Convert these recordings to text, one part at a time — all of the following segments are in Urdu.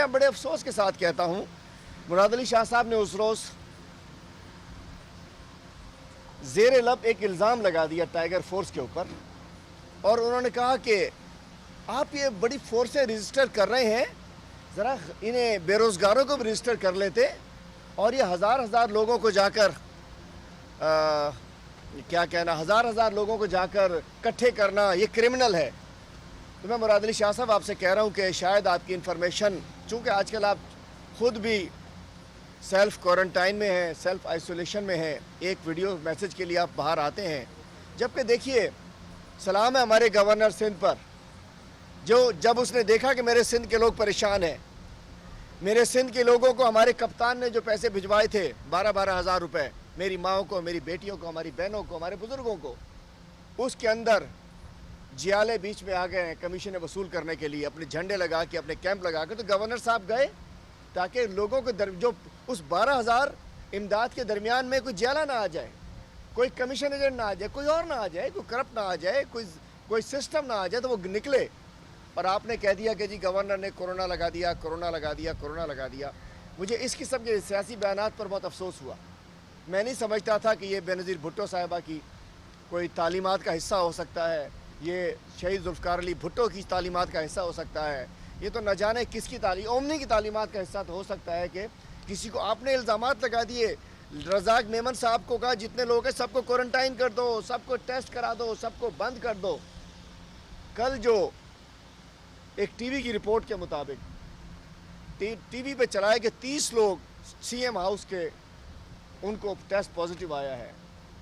میں بڑے افسوس کے ساتھ کہتا ہوں مراد علی شاہ صاحب نے اس روز زیر لب ایک الزام لگا دیا ٹائیگر فورس کے اوپر اور انہوں نے کہا کہ آپ یہ بڑی فورسیں رجسٹر کر رہے ہیں، ذرا انہیں بے روزگاروں کو بھی رجسٹر کر لیتے اور یہ ہزار لوگوں کو جا کر ہزار لوگوں کو جا کر اکٹھے کرنا یہ کرمنل ہے۔ تو میں مراد علی شاہ صاحب آپ سے کہہ رہا ہوں کہ شاید آپ کی انفارمیشن، چونکہ آج کل آپ خود بھی سیلف کوارنٹائن میں ہیں، سیلف آئسولیشن میں ہیں، ایک ویڈیو میسج کے لیے آپ باہر آتے ہیں، جبکہ دیکھیے سلام ہے ہمارے گورنر سندھ پر، جب اس نے دیکھا کہ میرے سندھ کے لوگ پریشان ہیں، میرے سندھ کے لوگوں کو ہمارے کپتان نے جو پیسے بھجوائے تھے 12,000 روپے، میری ماؤں کو، میری بیٹیوں کو، ہماری بہنوں کو، ہمارے بزرگوں کو، اس کے اندر جیالے بیچ میں آ گئے ہیں کمیشنیں وصول کرنے کے لیے، اپنے جھنڈے لگا کے، اپنے کیمپ لگا کے۔ تو گورنر صاحب گئے تاکہ لوگوں کو جو اس 12,000 امداد کے درمیان میں کوئی جیالہ نہ آ جائے، کوئی کمیشن ایجنٹ نہ آ جائے، کوئی اور نہ آ جائے، کوئی کرپٹ نہ آ جائے، کوئی سسٹم نہ آ جائے، تو وہ نکلے۔ اور آپ نے کہہ دیا کہ جی گورنر نے کورونا لگا دیا۔ مجھے اس قسم کے سیاسی بیانات پر بہت افسوس ہوا۔ میں نہیں سمجھتا تھا کہ یہ بے نظیر بھٹو صاحبہ کی کوئی تعلیمات کا حصہ ہو سکتا ہے، یہ شہید ذوالفقار علی بھٹو کی تعلیمات کا حصہ ہو سکتا ہے، یہ تو نہ جانے کس کی اومنی کی تعلیمات کا حصہ تو ہو سکتا ہے کہ کسی کو آپ نے الزامات لگا دیے۔ رزاق میمن صاحب کو کہا جتنے لوگ ہیں سب کو کوارنٹائن کر دو، سب کو ٹیسٹ کرا دو، سب کو بند کر دو۔ کل جو ایک ٹی وی کی رپورٹ کے مطابق ٹی وی پہ چلائے کہ 30 لوگ سی ایم ہاؤس کے ان کو ٹیسٹ پازیٹیو آیا ہے۔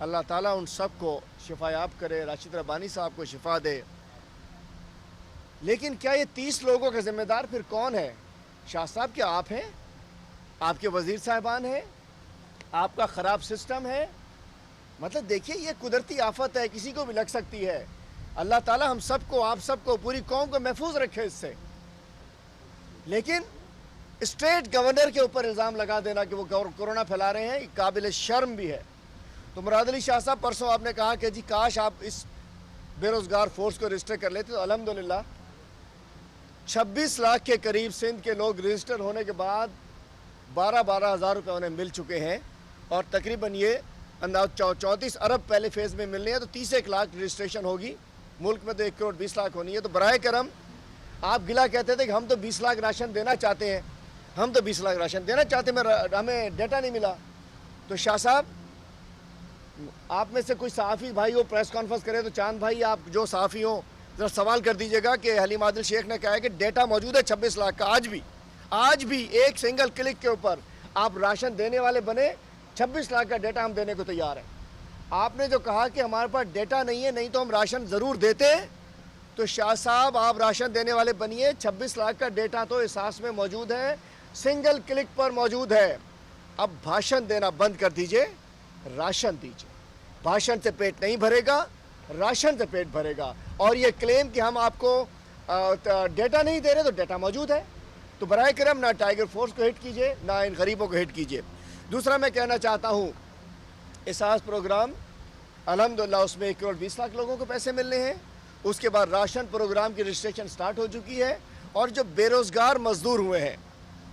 اللہ تعالیٰ ان سب کو شفا یاب کرے، راشد ربانی صاحب کو شفا دے۔ لیکن کیا یہ 30 لوگوں کا ذمہ دار پھر کون ہے؟ شاہ صاحب کیا آپ ہیں؟ آپ کے وزیر صاحبان ہیں؟ آپ کا خراب سسٹم ہے؟ مطلب دیکھیے یہ قدرتی آفت ہے، کسی کو بھی لگ سکتی ہے۔ اللہ تعالیٰ ہم سب کو، آپ سب کو، پوری قوم کو محفوظ رکھے اس سے۔ لیکن اسٹیٹ گورنر کے اوپر الزام لگا دینا کہ وہ کورونا پھیلا رہے ہیں، یہ قابل شرم بھی ہے۔ تو مراد علی شاہ صاحب پرسوں آپ نے کہا کہ جی کاش آپ اس بے روزگار فورس کو رجسٹر کر لیتے، تو الحمدللہ 26 لاکھ کے قریب سندھ کے لوگ رجسٹر ہونے کے بعد 12,000 روپے انہیں مل چکے ہیں، اور تقریباً یہ 34 ارب پہلے فیز میں ملنے ہیں، تو 31 لاکھ رجسٹریشن ہوگی۔ ملک میں تو 1 کروڑ 20 لاکھ ہونی ہے۔ تو براہ کرم آپ گلا کہتے تھے کہ ہم تو 20 لاکھ راشن دینا چاہتے ہیں، ہمیں ڈیٹا نہیں ملا۔ تو شاہ صاحب آپ میں سے کوئی صحافی بھائی ہو پریس کانفرنس کرے تو چاند بھائی آپ جو صحافی ہوں ذرا سوال کر دیجئے گا کہ حلیم عادل شیخ نے کہا ہے کہ ڈیٹا موجود ہے 26 لاکھ کا، آج بھی ایک سنگل کلک کے اوپر آپ راشن دینے والے بنے، 26 لاکھ کا ڈیٹا ہم دینے کو تیار ہیں۔ آپ نے جو کہا کہ ہمارے پاس ڈیٹا نہیں ہے، نہیں تو ہم راشن ضرور دیتے، تو شاہ صاحب آپ راشن دینے والے بنیے۔ 26 لاکھ کا ڈیٹا تو احساس میں موجود ہے، سنگل کلک پر موجود ہے۔ اب بھاشن دینا بند کر دیجئے، راشن دیجئے۔ بھاشن سے پیٹ نہیں بھرے گا، راشن سے پیٹ بھرے گا۔ اور یہ کلیم کہ ہم آپ کو ڈیٹا نہیں دے رہے، تو ڈیٹا موجود ہے۔ تو برائے کرم نہ ٹائیگر فورس کو ہٹ کیجئے، نہ ان غریبوں کو ہٹ کیجئے۔ دوسرا میں کہنا چاہتا ہوں، احساس پروگرام الحمدللہ اس میں 1 کروڑ 20 لاکھ لوگوں کو پیسے ملنے ہیں۔ اس کے بعد راشن پروگرام کی رجسٹریشن سٹارٹ ہو چکی ہے، اور جو بے روزگار مزدور ہوئے ہیں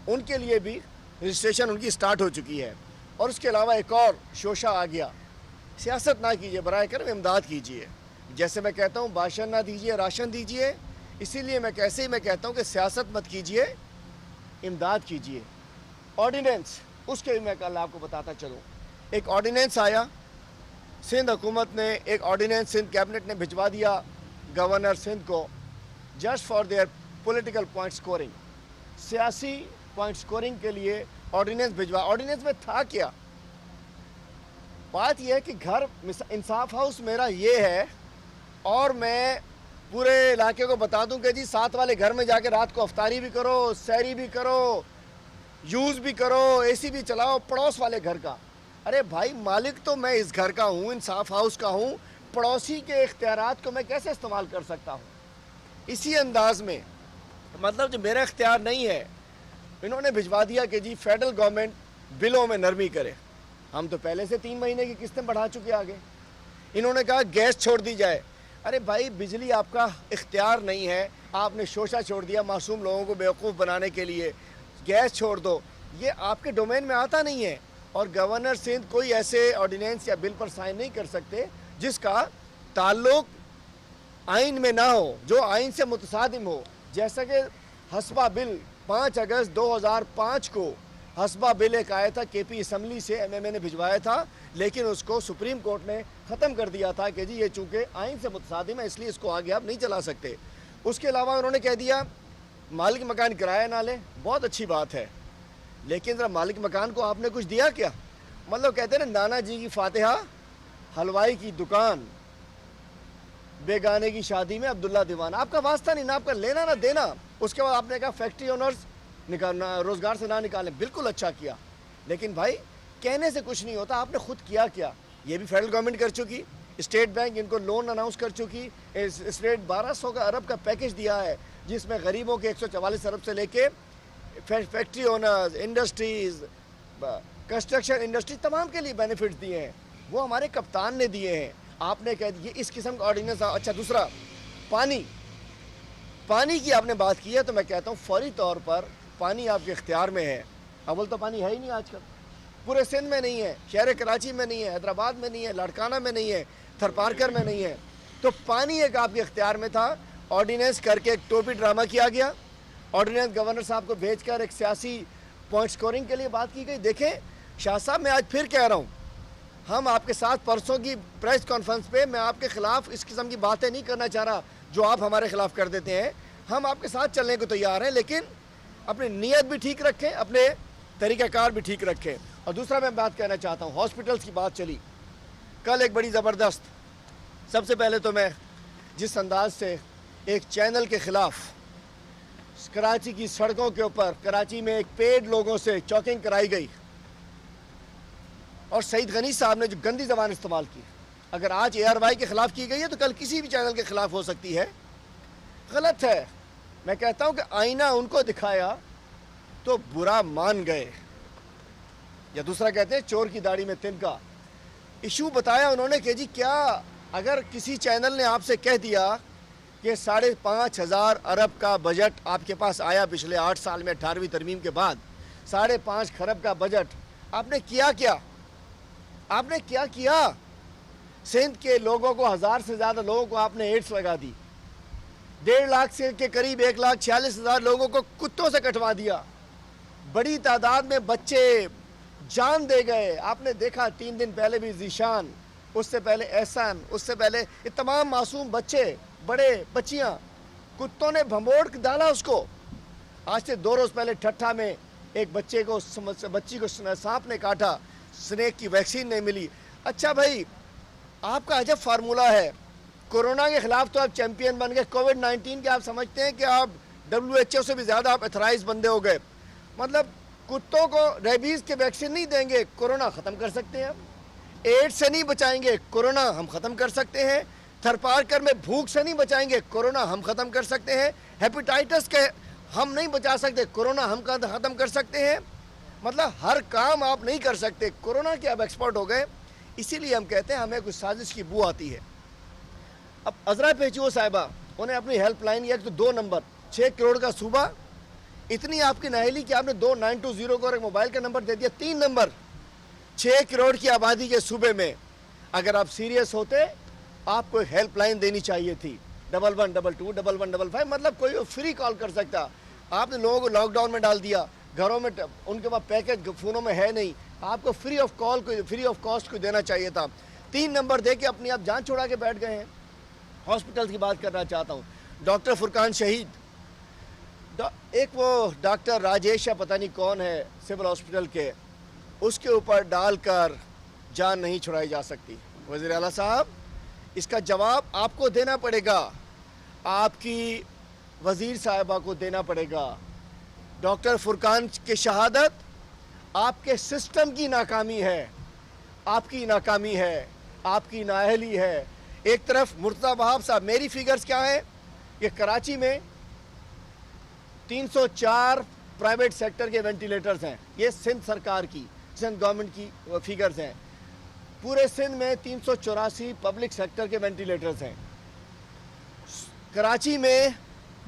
ان کے لیے بھی رجسٹریشن ان کی سٹارٹ ہو چکی ہے۔ اور اس کے علاوہ ایک اور شوشہ آ گیا، سیاست نہ کیجئے، برائے کرم امداد کیجئے۔ جیسے میں کہتا ہوں بھاشن نہ دیجئے، راشن دیجئے، اسی لیے میں کہتا ہوں کہ سیاست مت کیجئے، امداد کیجئے۔ آرڈیننس، اس کے بھی میں کل آپ کو بتاتا چلوں، ایک آرڈیننس آیا، سندھ حکومت نے ایک آرڈیننس سندھ کیبنٹ نے بھجوا دیا گورنر سندھ کو، just for their political point scoring, سیاسی پوائنٹ سکورنگ کے لیے آرڈیننس بھجوا۔ آرڈیننس میں تھا کیا؟ بات یہ ہے کہ گھر انصاف ہاؤس میرا یہ ہے، اور میں پورے علاقے کو بتا دوں کہ جی 7 والے گھر میں جا کے رات کو افطاری بھی کرو، سحری بھی کرو، یوز بھی کرو، اے سی بھی چلاؤ، پڑوس والے گھر کا۔ ارے بھائی مالک تو میں اس گھر کا ہوں، انصاف ہاؤس کا ہوں، پڑوسی کے اختیارات کو میں کیسے استعمال کر سکتا ہوں؟ اسی انداز میں مطلب جو میرا اختیار نہیں ہے، انہوں نے بھجوا دیا کہ جی فیڈرل گورنمنٹ بلوں میں نرمی کرے۔ ہم تو پہلے سے 3 مہینے کی قسطیں بڑھا چکے آگے۔ انہوں نے کہا گیس چھوڑ دی جائے۔ ارے بھائی بجلی آپ کا اختیار نہیں ہے، آپ نے شوشہ چھوڑ دیا معصوم لوگوں کو بیوقوف بنانے کے لیے۔ گیس چھوڑ دو، یہ آپ کے ڈومین میں آتا نہیں ہے، اور گورنر سندھ کوئی ایسے آرڈیننس یا بل پر سائن نہیں کر سکتے جس کا تعلق آئین میں نہ ہو، جو آئین سے متصادم ہو. جیسا کہ حسبہ بل 5 اگست 2005 کو حسبہ بل ایک آیا تھا کے پی اسمبلی سے، ایم ایم اے نے بھجوایا تھا، لیکن اس کو سپریم کورٹ نے ختم کر دیا تھا کہ جی یہ چونکہ آئین سے متصادم ہے اس لیے اس کو آگے آپ نہیں چلا سکتے. اس کے علاوہ انہوں نے کہہ دیا مالک مکان کرایہ نہ لے، بہت اچھی بات ہے، لیکن ذرا مالک مکان کو آپ نے کچھ دیا کیا؟ مطلب کہتے ہیں نا نانا جی کی فاتحہ حلوائی کی دکان، بیگانے کی شادی میں عبداللہ دیوانہ. آپ کا واسطہ نہیں، نہ آپ کا لینا نہ دینا. اس کے بعد آپ نے کہا فیکٹری اونرز نکالنا، روزگار سے نہ نکالیں. بالکل اچھا کیا، لیکن بھائی کہنے سے کچھ نہیں ہوتا، آپ نے خود کیا کیا؟ یہ بھی فیڈرل گورنمنٹ کر چکی، اسٹیٹ بینک ان کو لون اناؤنس کر چکی، اسٹیٹ 1200 ارب کا پیکج دیا ہے جس میں غریبوں کے 144 ارب سے لے کے factory owners, industries, construction industry تمام کے لیے بینیفٹس دیے ہیں، وہ ہمارے کپتان نے دیے ہیں. آپ نے کہہ یہ اس قسم کا آرڈیننس. اچھا دوسرا پانی کی آپ نے بات کی ہے تو میں کہتا ہوں فوری طور پر پانی آپ کے اختیار میں ہے. اول تو پانی ہے ہی نہیں آج کل، پورے سندھ میں نہیں ہے، شہر کراچی میں نہیں ہے، حیدرآباد میں نہیں ہے، لاڑکانہ میں نہیں ہے، تھرپارکر میں نہیں ہے. تو پانی ایک آپ کے اختیار میں تھا، آرڈیننس کر کے ایک ٹوپی ڈرامہ کیا گیا، آرڈیننس گورنر صاحب کو بھیج کر ایک سیاسی پوائنٹ سکورنگ کے لیے بات کی گئی. دیکھیں شاہ صاحب، میں آج پھر کہہ رہا ہوں، ہم آپ کے ساتھ پرسوں کی پریس کانفرنس پہ میں آپ کے خلاف اس قسم کی باتیں نہیں کرنا چاہ رہا جو آپ ہمارے خلاف کر دیتے ہیں. ہم آپ کے ساتھ چلنے کو تیار ہیں، لیکن اپنی نیت بھی ٹھیک رکھیں، اپنے طریقہ کار بھی ٹھیک رکھیں. اور دوسرا میں بات کہنا چاہتا ہوں، ہاسپٹلس کی بات چلی کل ایک بڑی زبردست. سب سے پہلے تو میں جس انداز سے ایک چینل کے خلاف کراچی کی سڑکوں کے اوپر کراچی میں ایک پیڈ لوگوں سے چوکنگ کرائی گئی اور سعید غنی صاحب نے جو گندی زبان استعمال کی، اگر آج اے آر وائی کے خلاف کی گئی ہے تو کل کسی بھی چینل کے خلاف ہو سکتی ہے، غلط ہے. میں کہتا ہوں کہ آئینہ ان کو دکھایا تو برا مان گئے، یا دوسرا کہتے ہیں چور کی داڑھی میں تنکا. ایشو بتایا انہوں نے کہ جی کیا اگر کسی چینل نے آپ سے کہہ دیا کہ 5,500 ارب کا بجٹ آپ کے پاس آیا پچھلے 8 سال میں 18ویں ترمیم کے بعد، 5.5 خرب کا بجٹ، آپ نے کیا کیا؟ آپ نے کیا کیا؟ سندھ کے لوگوں کو 1000 سے زیادہ لوگوں کو آپ نے ایڈس لگا دی، 1.5 لاکھ سے کے قریب 1,46,000 لوگوں کو کتوں سے کٹوا دیا، بڑی تعداد میں بچے جان دے گئے. آپ نے دیکھا 3 دن پہلے بھی ذیشان، اس سے پہلے احسان، اس سے پہلے یہ تمام معصوم بچے، بڑے بچیاں، کتوں نے بھموڑ ڈالا اس کو. آج سے 2 روز پہلے ٹھٹھا میں ایک بچی کو سانپ نے کاٹا، سنیک کی ویکسین نہیں ملی. اچھا بھائی، آپ کا عجب فارمولہ ہے، کورونا کے خلاف تو آپ چیمپئن بن گئے، کووڈ 19 کے آپ سمجھتے ہیں کہ آپ WHO سے بھی زیادہ آپ ایتھرائز بندے ہو گئے. مطلب کتوں کو ریبیز کے ویکسین نہیں دیں گے، کورونا ختم کر سکتے ہیں ہم. ایڈس سے نہیں بچائیں گے، کورونا ہم ختم کر سکتے ہیں. تھرپارکر میں بھوک سے نہیں بچائیں گے، کورونا ہم ختم کر سکتے ہیں. ہیپیٹائٹس کے ہم نہیں بچا سکتے، کورونا ہم ختم کر سکتے ہیں. مطلب ہر کام آپ نہیں کر سکتے، کورونا کے اب ایکسپرٹ ہو گئے. اسی لیے ہم کہتے ہیں ہمیں کچھ سازش کی بو آتی ہے. اب عذرا پیچو صاحبہ انہیں اپنی ہیلپ لائن یا تو 2 نمبر 6 کروڑ کا صوبہ، اتنی آپ کی نااہلی کہ آپ نے 2920 کو اور ایک موبائل کا نمبر دے دیا. 3 نمبر 6 کروڑ کی آبادی کے صوبے میں. اگر آپ سیریس ہوتے آپ کو ایک ہیلپ لائن دینی چاہیے تھی، 1122 1155. مطلب کوئی فری کال کر سکتا. آپ نے لوگوں کو لاک ڈاؤن میں ڈال دیا، گھروں میں ان کے پاس پیکج فونوں میں ہے نہیں، آپ کو فری آف کاسٹ کو دینا چاہیے تھا. 3 نمبر دے کے اپنی آپ جان چھوڑا کے بیٹھ گئے ہیں. ہاسپٹل کی بات کرنا چاہتا ہوں. ڈاکٹر فرقان شہید، ایک وہ ڈاکٹر راجیش پتہ نہیں کون ہے سول ہاسپٹل کے، اس کے اوپر ڈال کر جان نہیں چھڑائی جا سکتی. وزیر اعلیٰ صاحب، اس کا جواب آپ کو دینا پڑے گا، آپ کی وزیر صاحبہ کو دینا پڑے گا. ڈاکٹر فرقان کی شہادت آپ کے سسٹم کی ناکامی ہے، آپ کی ناکامی ہے، آپ کی نااہلی ہے. ایک طرف مرتضیٰ وہاب صاحب، میری فیگرز کیا ہیں کہ کراچی میں 304 پرائیویٹ سیکٹر کے وینٹیلیٹرز ہیں. یہ سندھ سرکار کی، سندھ گورنمنٹ کی فیگرز ہیں. پورے سندھ میں 384 پبلک سیکٹر کے وینٹیلیٹرز ہیں. کراچی میں